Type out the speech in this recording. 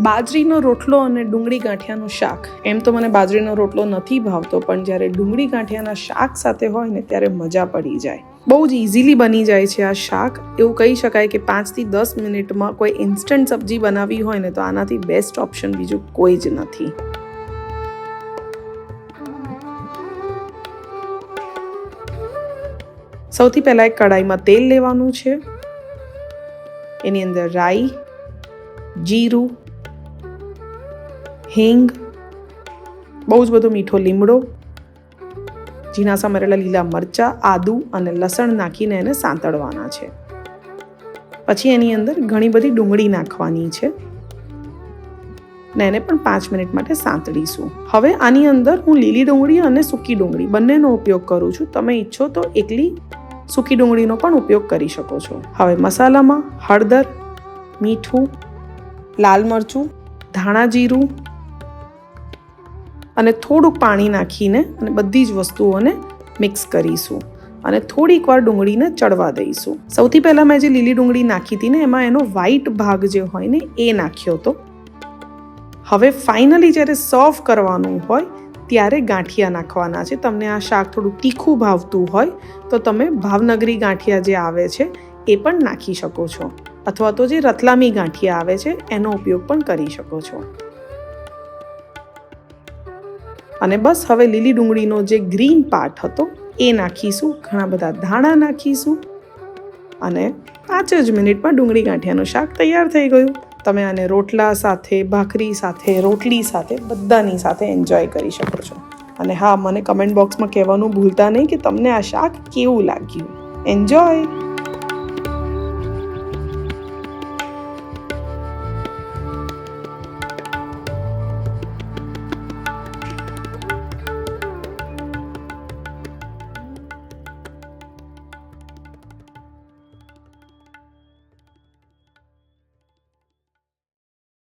બાજરીનો રોટલો અને ડુંગળી ગાંઠિયાનું શાક. એમ તો મને બાજરીનો રોટલો નથી ભાવતો, પણ જ્યારે ડુંગળી ગાંઠિયાના શાક સાથે હોય ને ત્યારે મજા પડી જાય. બહુ જ ઇઝીલી બની જાય છે આ શાક. એવું કહી શકાય કે 5 થી 10 મિનિટમાં કોઈ ઇન્સ્ટન્ટ સબ્જી બનાવવી હોય ને તો આનાથી બેસ્ટ ઓપ્શન બીજું કોઈ જ નથી. સૌથી પહેલાં એક કડાઈમાં તેલ લેવાનું છે. એની અંદર રાઈ, જીરું, હિંગ, બહુ જ બધો મીઠો લીમડો, ઝીણા સમારેલા લીલા મરચાં, આદું અને લસણ નાખીને એને સાંતળવાના છે. પછી એની અંદર ઘણી બધી ડુંગળી નાખવાની છે ને એને પણ 5 મિનિટ માટે સાંતળીશું. હવે આની અંદર હું લીલી ડુંગળી અને સૂકી ડુંગળી બંનેનો ઉપયોગ કરું છું. તમે ઈચ્છો તો એકલી સૂકી ડુંગળીનો પણ ઉપયોગ કરી શકો છો. હવે મસાલામાં હળદર, મીઠું, લાલ મરચું, ધાણા જીરું અને થોડુંક પાણી નાખીને અને બધી જ વસ્તુઓને મિક્સ કરીશું અને થોડીક વાર ડુંગળીને ચડવા દઈશું. સૌથી પહેલાં મેં જે લીલી ડુંગળી નાખી હતી ને એમાં એનો વ્હાઈટ ભાગ જે હોય ને એ નાખ્યો હતો. હવે ફાઇનલી જ્યારે સર્વ કરવાનું હોય ત્યારે ગાંઠિયા નાખવાના છે. તમને આ શાક થોડું તીખું ભાવતું હોય તો તમે ભાવનગરી ગાંઠિયા જે આવે છે એ પણ નાખી શકો છો, અથવા તો જે રતલામી ગાંઠિયા આવે છે એનો ઉપયોગ પણ કરી શકો છો. અને બસ હવે લીલી ડુંગળીનો જે ગ્રીન પાર્ટ હતો એ નાખીશું, ઘણા બધા ધાણા નાખીશું અને 5 જ મિનિટમાં ડુંગળી ગાંઠિયાનું શાક તૈયાર થઈ ગયું. તમે આને રોટલા સાથે, ભાખરી સાથે, રોટલી સાથે બધાની સાથે એન્જોય કરી શકો છો. અને હા, મને કમેન્ટ બોક્સમાં કહેવાનું ભૂલતા નહીં કે તમને આ શાક કેવું લાગ્યું. એન્જોય.